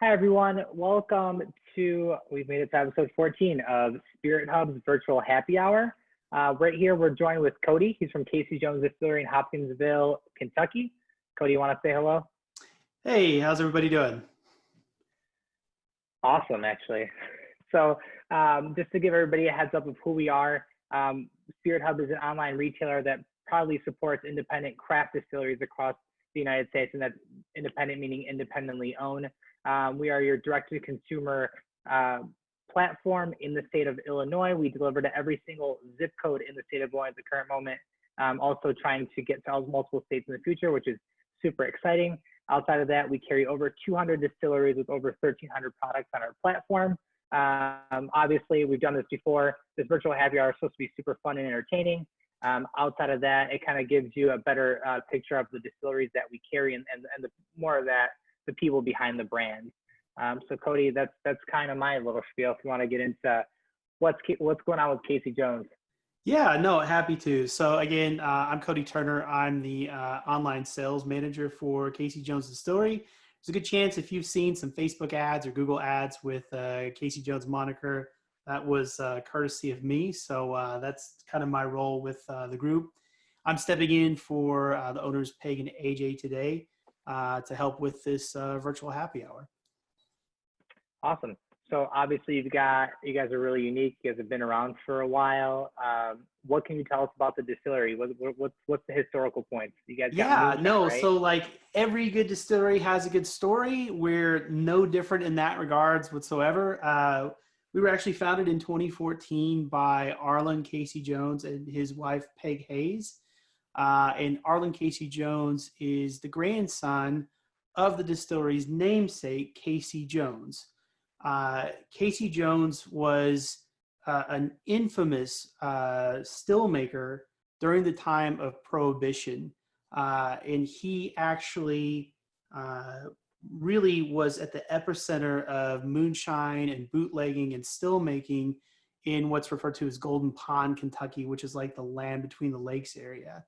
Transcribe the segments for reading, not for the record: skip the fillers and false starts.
Hi, everyone. Welcome to, we've made it to episode 14 of Spirit Hub's virtual happy hour. Right here, we're joined with Cody. He's from Jones Distillery in Hopkinsville, Kentucky. Cody, you want to say hello? Hey, how's everybody doing? Awesome, actually. So just to give everybody a heads up of who we are, Spirit Hub is an online retailer that proudly supports independent craft distilleries across the United States, and that's independent meaning independently owned. We are your direct-to-consumer platform in the state of Illinois. We deliver to every single zip code in the state of Illinois at the current moment. Also trying to get to multiple states in the future, which is super exciting. Outside of that, we carry over 200 distilleries with over 1,300 products on our platform. Obviously, we've done this before. This virtual happy hour is supposed to be super fun and entertaining. Outside of that, it kind of gives you a better picture of the distilleries that we carry and the more of that, the people behind the brand. So Cody, that's kind of my little spiel. If you want to get into what's going on with Casey Jones. Yeah, no, happy to. So again, I'm Cody Turner. I'm the online sales manager for Casey Jones Distillery. There's a good chance if you've seen some Facebook ads or Google ads with Casey Jones moniker, that was courtesy of me. So that's kind of my role with the group. I'm stepping in for the owners, Peg and AJ, today to help with this virtual happy hour. Awesome. So obviously you guys are really unique. You guys have been around for a while. What can you tell us about the distillery? What's the historical points? You guys got moonshine, right? So like every good distillery has a good story. We're no different in that regards whatsoever. We were actually founded in 2014 by Arlen Casey Jones and his wife Peg Hayes. And Arlen Casey Jones is the grandson of the distillery's namesake, Casey Jones. Casey Jones was an infamous stillmaker during the time of Prohibition. And he actually really was at the epicenter of moonshine and bootlegging and still making in what's referred to as Golden Pond, Kentucky, which is like the land between the lakes area.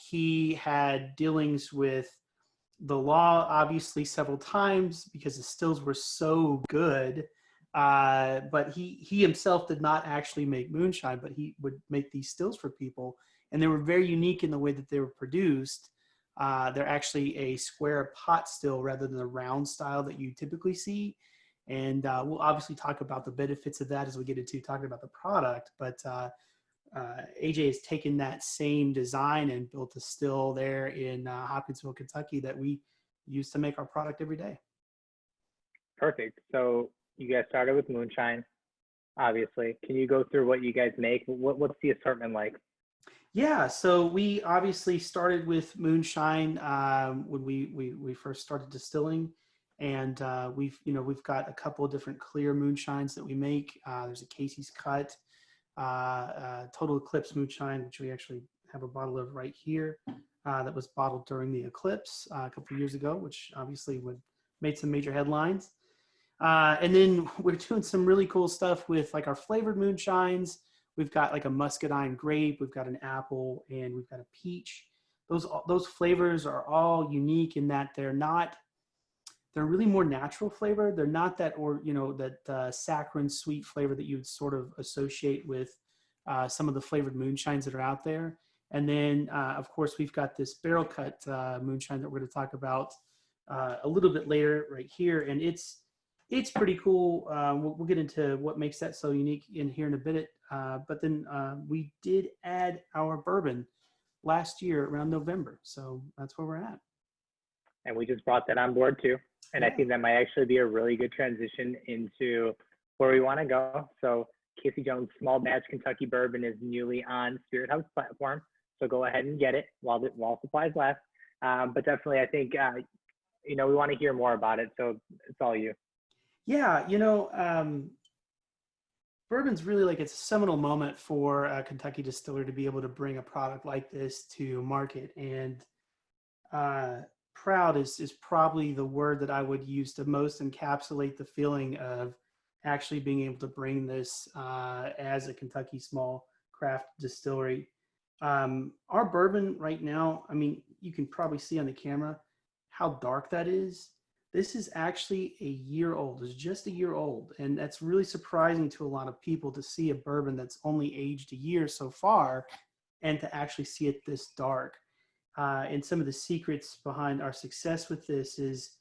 He had dealings with the law, obviously, several times because the stills were so good. But he himself did not actually make moonshine, but he would make these stills for people. And they were very unique in the way that they were produced. They're actually a square pot still rather than the round style that you typically see. And we'll obviously talk about the benefits of that as we get into talking about the product. But AJ has taken that same design and built a still there in Hopkinsville, Kentucky that we use to make our product every day. Perfect. So you guys started with moonshine, obviously. Can you go through what you guys make? What's the assortment like? Yeah, so we obviously started with moonshine when we first started distilling, and we've got a couple of different clear moonshines that we make. There's a Casey's Cut, Total Eclipse moonshine, which we actually have a bottle of right here that was bottled during the Eclipse a couple of years ago, which obviously made some major headlines. And then we're doing some really cool stuff with like our flavored moonshines. We've got like a muscadine grape, we've got an apple, and we've got a peach. Those flavors are all unique in that they're really more natural flavor. They're not that saccharine sweet flavor that you would sort of associate with some of the flavored moonshines that are out there. And then, of course, we've got this barrel cut moonshine that we're going to talk about a little bit later right here. And it's pretty cool. We'll get into what makes that so unique in here in a bit. But then we did add our bourbon last year around November. So that's where we're at. And we just brought that on board too. And I think that might actually be a really good transition into where we want to go. So Casey Jones Small Batch Kentucky Bourbon is newly on Spirit Hub's platform. So go ahead and get it while supplies last. But definitely, I think, we want to hear more about it. So it's all you. Yeah, bourbon's really like it's a seminal moment for a Kentucky distiller to be able to bring a product like this to market. And proud is probably the word that I would use to most encapsulate the feeling of actually being able to bring this as a Kentucky small craft distillery. Our bourbon right now, I mean, you can probably see on the camera how dark that is. This is actually a year old. It's just a year old. And that's really surprising to a lot of people to see a bourbon that's only aged a year so far and to actually see it this dark. And some of the secrets behind our success with this is,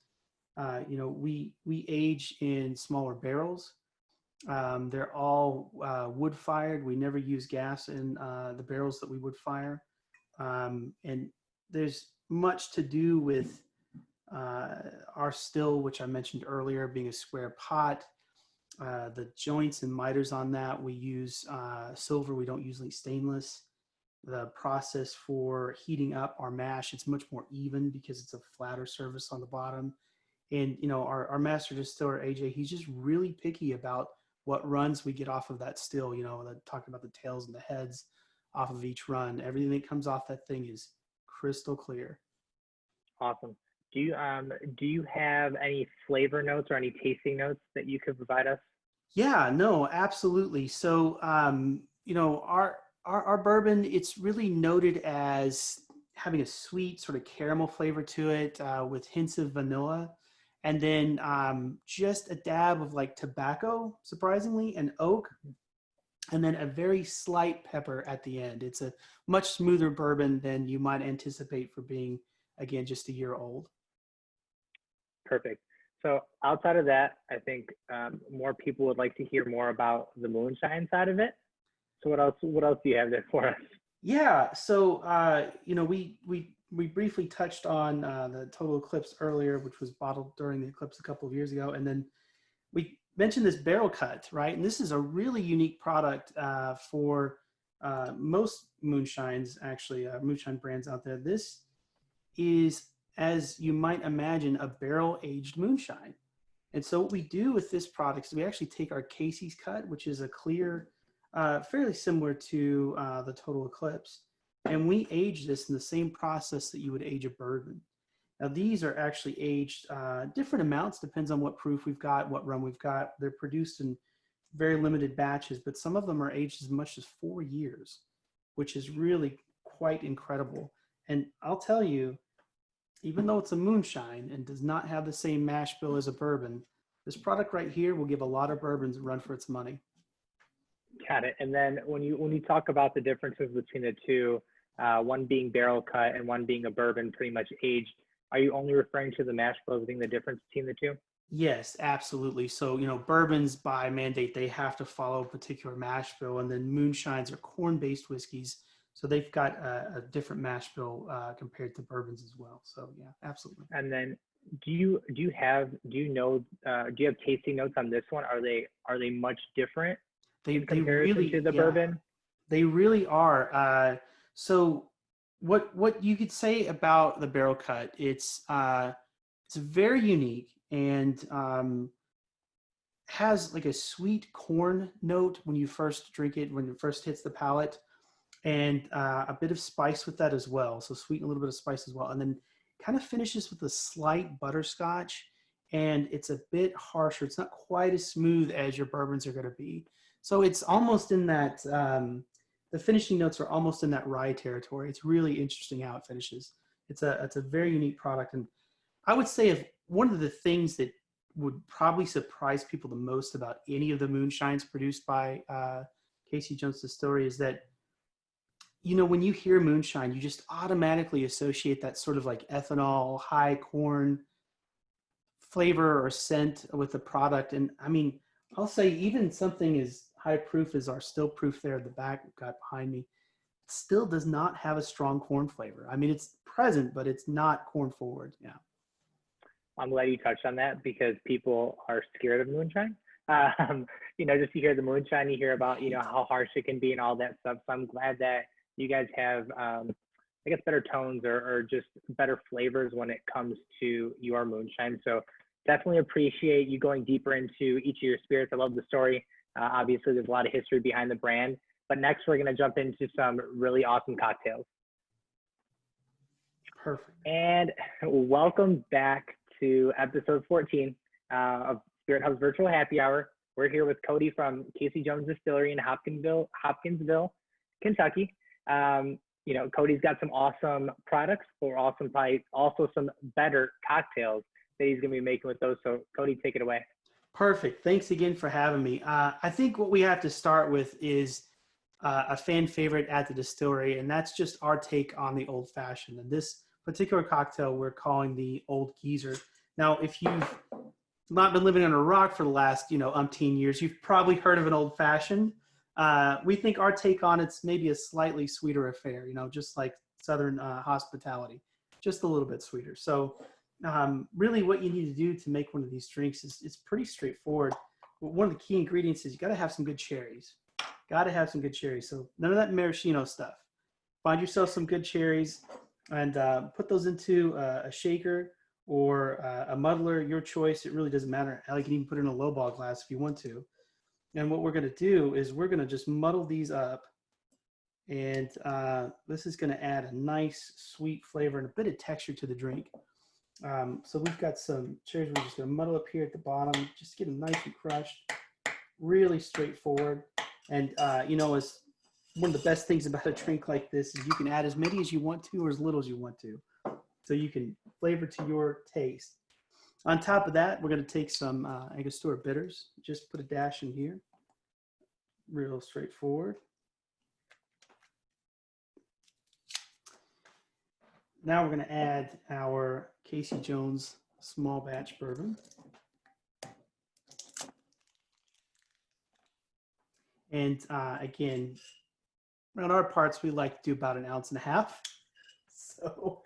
we age in smaller barrels. They're all wood fired. We never use gas in the barrels that we would fire. And there's much to do with our still, which I mentioned earlier, being a square pot. The joints and miters on that, we use silver. We don't use stainless. The process for heating up our mash, it's much more even because it's a flatter surface on the bottom. And, our master distiller, AJ, he's just really picky about what runs we get off of that still, talking about the tails and the heads off of each run. Everything that comes off that thing is crystal clear. Awesome. Do you have any flavor notes or any tasting notes that you could provide us? Yeah, no, absolutely. So, our bourbon, it's really noted as having a sweet sort of caramel flavor to it with hints of vanilla. And then just a dab of tobacco, surprisingly, and oak. And then a very slight pepper at the end. It's a much smoother bourbon than you might anticipate for being, again, just a year old. Perfect. So outside of that, I think more people would like to hear more about the moonshine side of it. So what else do you have there for us? Yeah. So we briefly touched on the Total Eclipse earlier, which was bottled during the Eclipse a couple of years ago, and then we mentioned this barrel cut, right? And this is a really unique product for most moonshines, actually, moonshine brands out there. This is, as you might imagine, a barrel-aged moonshine. And so what we do with this product is we actually take our Casey's cut, which is a clear, fairly similar to the Total Eclipse, and we age this in the same process that you would age a bourbon. Now, these are actually aged different amounts, depends on what proof we've got, what rum we've got. They're produced in very limited batches, but some of them are aged as much as 4 years, which is really quite incredible. And I'll tell you, even though it's a moonshine and does not have the same mash bill as a bourbon, this product right here will give a lot of bourbons a run for its money. Got it. And then when you talk about the differences between the two, one being barrel cut and one being a bourbon pretty much aged, are you only referring to the mash bills being the difference between the two? Yes, absolutely. So, bourbons by mandate, they have to follow a particular mash bill, and then moonshines are corn-based whiskeys. So they've got a different mash bill compared to bourbons as well. So yeah, absolutely. And then do you have tasting notes on this one? Are they much different in comparison to the bourbon? They really are. So what you could say about the barrel cut, it's very unique and has a sweet corn note when you first drink it, when it first hits the palate, and a bit of spice with that as well. So sweet and a little bit of spice as well. And then kind of finishes with a slight butterscotch, and it's a bit harsher. It's not quite as smooth as your bourbons are going to be. So it's almost in that, the finishing notes are almost in that rye territory. It's really interesting how it finishes. It's a very unique product. And I would say if one of the things that would probably surprise people the most about any of the moonshines produced by Casey Jones Distillery is that, when you hear moonshine, you just automatically associate that sort of ethanol, high corn flavor or scent with the product. And I mean, I'll say even something as high proof as our still proof there at the back we've got behind me, still does not have a strong corn flavor. I mean, it's present, but it's not corn forward. Yeah. I'm glad you touched on that because people are scared of moonshine. Just to hear the moonshine, you hear about, how harsh it can be and all that stuff. So I'm glad that you guys have, better tones or just better flavors when it comes to your moonshine. So definitely appreciate you going deeper into each of your spirits. I love the story. Obviously, there's a lot of history behind the brand. But next, we're going to jump into some really awesome cocktails. Perfect. And welcome back to episode 14 of Spirit Hub's Virtual Happy Hour. We're here with Cody from Casey Jones Distillery in Hopkinsville, Kentucky. Cody's got some awesome products, but also some better cocktails that he's going to be making with those. So Cody, take it away. Perfect. Thanks again for having me. I think what we have to start with is a fan favorite at the distillery, and that's just our take on the old fashioned. And this particular cocktail we're calling the Old Geezer. Now, if you've not been living under a rock for the last, umpteen years, you've probably heard of an old fashioned. We think our take on it's maybe a slightly sweeter affair, just like Southern hospitality, just a little bit sweeter. So really what you need to do to make one of these drinks is pretty straightforward. One of the key ingredients is you got to have some good cherries. Got to have some good cherries. So none of that maraschino stuff. Find yourself some good cherries and put those into a shaker or a muddler, your choice. It really doesn't matter. You can even put it in a lowball glass if you want to. And what we're going to do is we're going to just muddle these up. And this is going to add a nice sweet flavor and a bit of texture to the drink. So we've got some cherries we're just going to muddle up here at the bottom. Just get them nice and crushed. Really straightforward. And, as one of the best things about a drink like this is you can add as many as you want to or as little as you want to. So you can flavor to your taste. On top of that, we're going to take some Angostura bitters. Just put a dash in here. Real straightforward. Now we're going to add our Casey Jones small batch bourbon. And again, around our parts, we like to do about 1.5 ounces. So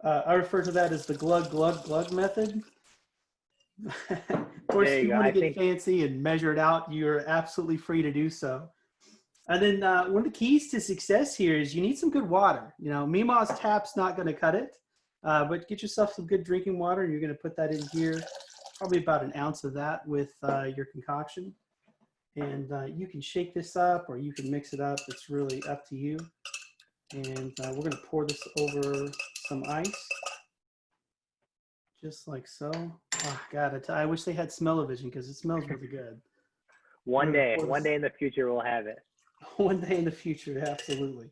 I refer to that as the glug, glug, glug method. Of course, if you want to get fancy and measure it out, you're absolutely free to do so. And then one of the keys to success here is you need some good water. Mima's tap's not going to cut it, but get yourself some good drinking water, and you're going to put that in here, probably about 1 ounce of that with your concoction. And you can shake this up or you can mix it up. It's really up to you. And we're going to pour this over some ice, just like so. Oh, God, I wish they had smell-o-vision because it smells really good. One day in the future, we'll have it. One day in the future, absolutely.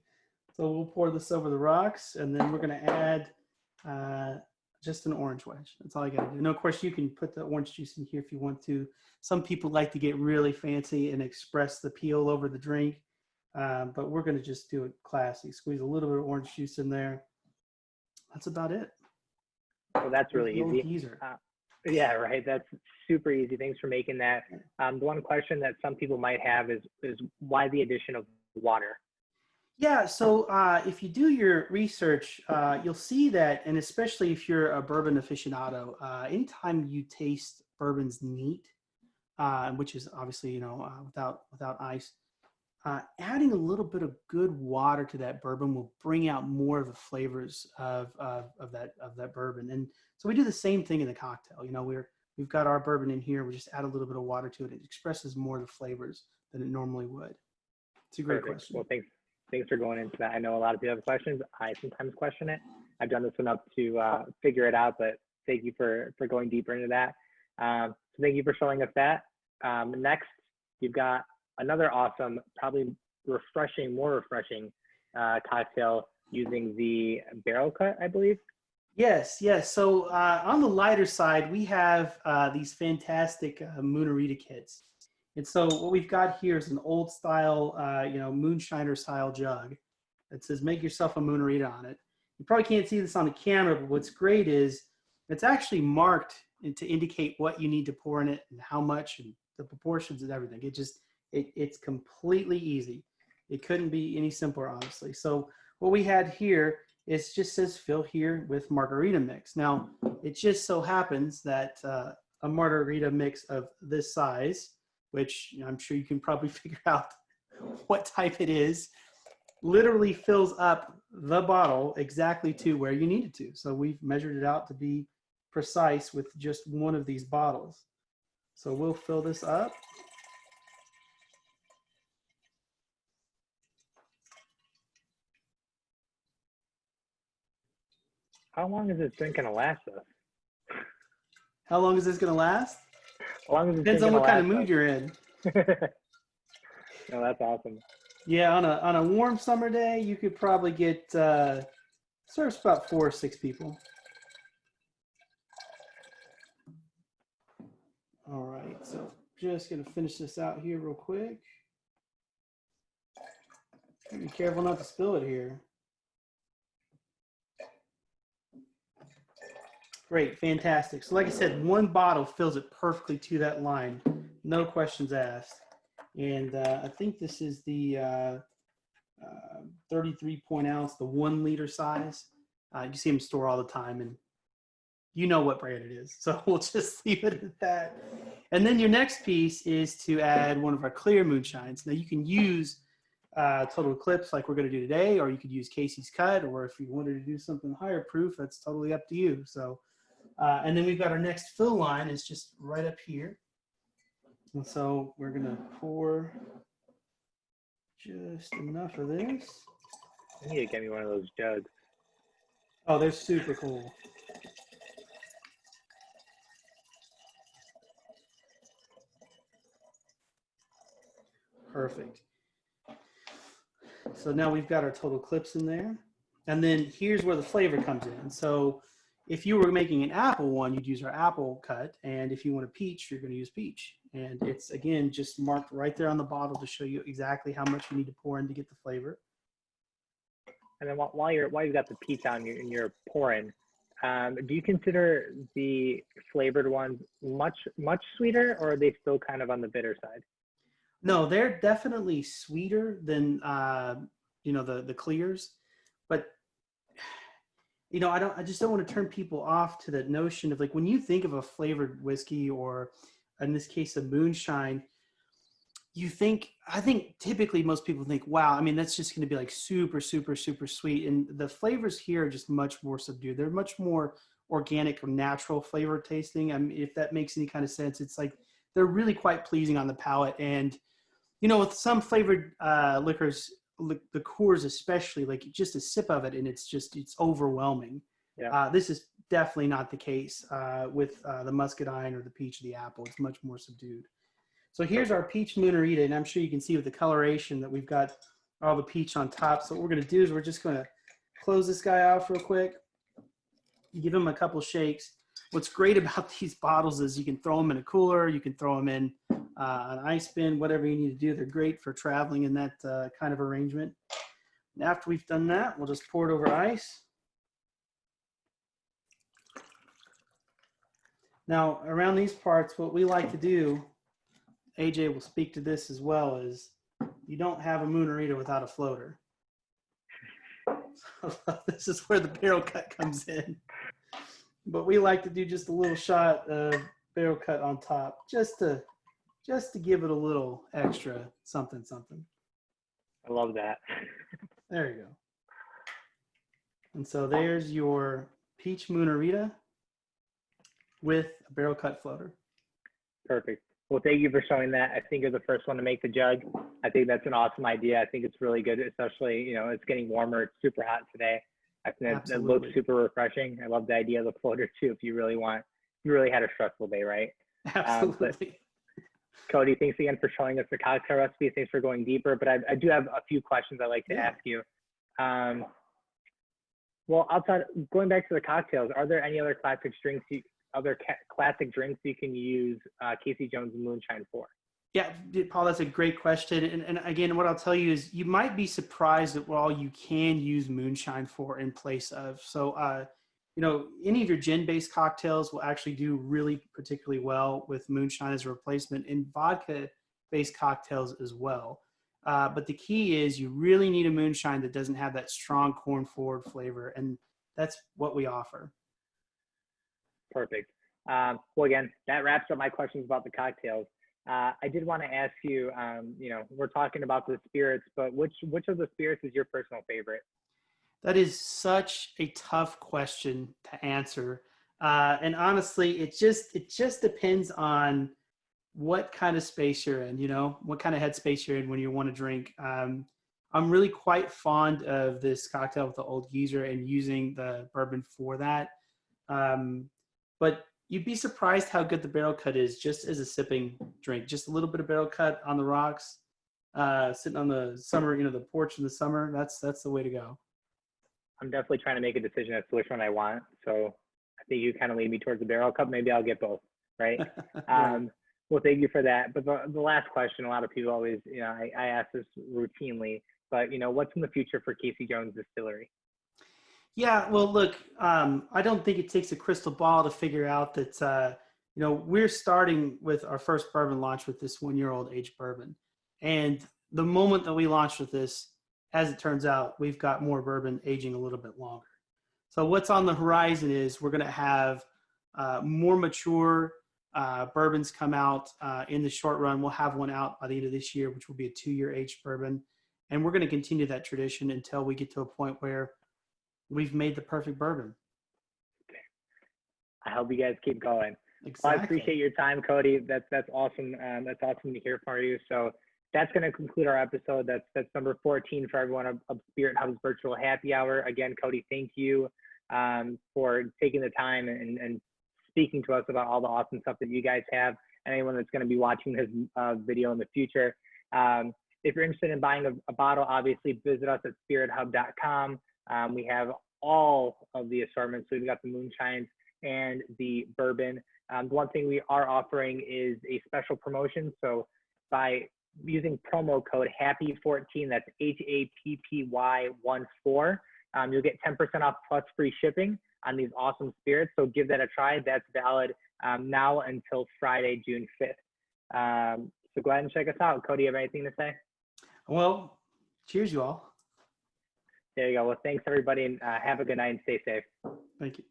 So we'll pour this over the rocks, and then we're going to add just an orange wedge. That's all I got to do. And of course, you can put the orange juice in here if you want to. Some people like to get really fancy and express the peel over the drink, but we're going to just do it classy. Squeeze a little bit of orange juice in there. That's about it. Well, that's really easy. Yeah, right. That's super easy. Thanks for making that. The one question that some people might have is why the addition of water? Yeah, so if you do your research, you'll see that, and especially if you're a bourbon aficionado, anytime you taste bourbons neat, which is obviously without ice, adding a little bit of good water to that bourbon will bring out more of the flavors of that bourbon. And so we do the same thing in the cocktail. We've got our bourbon in here. We just add a little bit of water to it. It expresses more of the flavors than it normally would. It's a great question. Well, thanks for going into that. I know a lot of people have questions. I sometimes question it. I've done this enough to figure it out, but thank you for going deeper into that. So thank you for showing us that. Next, you've got another awesome, probably more refreshing cocktail using the barrel cut, I believe. Yes. So on the lighter side, we have these fantastic Moonarita kits. And so what we've got here is an old style, moonshiner style jug that says make yourself a Moonarita on it. You probably can't see this on the camera, but what's great is it's actually marked to indicate what you need to pour in it and how much and the proportions and everything. It's completely easy. It couldn't be any simpler, honestly. So what we had here is just says fill here with margarita mix. Now, it just so happens that a margarita mix of this size, which I'm sure you can probably figure out what type it is, literally fills up the bottle exactly to where you need it to. So we've measured it out to be precise with just one of these bottles. So we'll fill this up. How long is this drink going to last us? How long is this going to last? How long is this Depends on what kind of mood you're in. No, that's awesome. Yeah, on a warm summer day, you could probably get serves about 4 or 6 people. All right, so just gonna finish this out here real quick. Be careful not to spill it here. Great, fantastic. So like I said, one bottle fills it perfectly to that line. No questions asked. And I think this is the 33 point ounce, the 1 liter size. You see them store all the time, and you know what brand it is. So we'll just leave it at that. And then your next piece is to add one of our clear moonshines. Now you can use Total Eclipse like we're going to do today, or you could use Casey's Cut, or if you wanted to do something higher proof, that's totally up to you. So, and then we've got our next fill line is just right up here. And so we're going to pour just enough of this. I need to get me one of those jugs. Oh, they're super cool. Perfect. So now we've got our Total Eclipse in there. And then here's where the flavor comes in. So if you were making an apple one, you'd use our apple cut. And if you want a peach, you're going to use peach. And it's, again, just marked right there on the bottle to show you exactly how much you need to pour in to get the flavor. And then while you've got the peach on and you're pouring, do you consider the flavored ones much sweeter, or are they still kind of on the bitter side? No, they're definitely sweeter than the clears, but I just don't want to turn people off to that notion of, like, when you think of a flavored whiskey, or in this case a moonshine, I think typically most people think, wow, I mean, that's just going to be like super, super, super sweet. And the flavors here are just much more subdued. They're much more organic or natural flavor tasting. I mean, if that makes any kind of sense, it's like they're really quite pleasing on the palate. And, with some flavored liquors, the Coors especially, like just a sip of it and it's overwhelming. Yeah. This is definitely not the case with the muscadine or the peach or the apple. It's much more subdued. So here's our peach Moonarita, and I'm sure you can see with the coloration that we've got all the peach on top. So what we're going to do is we're just going to close this guy off real quick, give him a couple shakes. What's great about these bottles is you can throw them in a cooler, you can throw them in an ice bin, whatever you need to do. They're great for traveling in that kind of arrangement. And after we've done that, we'll just pour it over ice. Now, around these parts, what we like to do, AJ will speak to this as well, is you don't have a Moonarita without a floater. So this is where the barrel cut comes in. But we like to do just a little shot of barrel cut on top, just to give it a little extra something. I love that. There you go. And so there's your peach Moonarita with a barrel cut floater. Perfect. Well, thank you for showing that. I think you're the first one to make the jug. I think that's an awesome idea. I think it's really good, especially, it's getting warmer. It's super hot today. I think that looks super refreshing. I love the idea of the floater too, if you really had a stressful day, right? Absolutely. Cody, thanks again for showing us the cocktail recipe. Thanks for going deeper, but I do have a few questions I'd like to ask you. Well, going back to the cocktails, are there any other classic drinks you can use Casey Jones Moonshine for? Yeah, Paul, that's a great question. And again, what I'll tell you is you might be surprised at what all you can use moonshine for in place of. So, any of your gin-based cocktails will actually do really particularly well with moonshine as a replacement, and vodka-based cocktails as well. But the key is you really need a moonshine that doesn't have that strong corn-forward flavor, and that's what we offer. Perfect. Well, again, that wraps up my questions about the cocktails. I did want to ask you, we're talking about the spirits, but which of the spirits is your personal favorite? That is such a tough question to answer. And honestly, it just depends on what kind of space you're in, what kind of headspace you're in when you want to drink. I'm really quite fond of this cocktail with the Old Geezer and using the bourbon for that. But you'd be surprised how good the barrel cut is just as a sipping drink. Just a little bit of barrel cut on the rocks, sitting on the summer, the porch in the summer. That's the way to go. I'm definitely trying to make a decision as to which one I want. So I think you kind of lead me towards the barrel cut. Maybe I'll get both. right? Right. Well, thank you for that. But the last question, a lot of people always, I ask this routinely, but what's in the future for Casey Jones Distillery? Yeah, well, look, I don't think it takes a crystal ball to figure out that, we're starting with our first bourbon launch with this 1-year-old aged bourbon. And the moment that we launched with this, as it turns out, we've got more bourbon aging a little bit longer. So what's on the horizon is we're going to have more mature bourbons come out in the short run. We'll have one out by the end of this year, which will be a 2-year aged bourbon. And we're going to continue that tradition until we get to a point where we've made the perfect bourbon. I hope you guys keep going. Exactly. Well, I appreciate your time, Cody. That's awesome. That's awesome to hear from you. So that's going to conclude our episode. That's number 14 for everyone of Spirit Hub's virtual happy hour. Again, Cody, thank you for taking the time and speaking to us about all the awesome stuff that you guys have, and anyone that's going to be watching this video in the future. If you're interested in buying a bottle, obviously visit us at spirithub.com. We have all of the assortments. So we've got the moonshines and the bourbon. The one thing we are offering is a special promotion. So by using promo code HAPPY14, that's HAPPY14, you'll get 10% off plus free shipping on these awesome spirits. So give that a try. That's valid now until Friday, June 5th. So go ahead and check us out. Cody, you have anything to say? Well, cheers, you all. There you go. Well, thanks, everybody, and have a good night and stay safe. Thank you.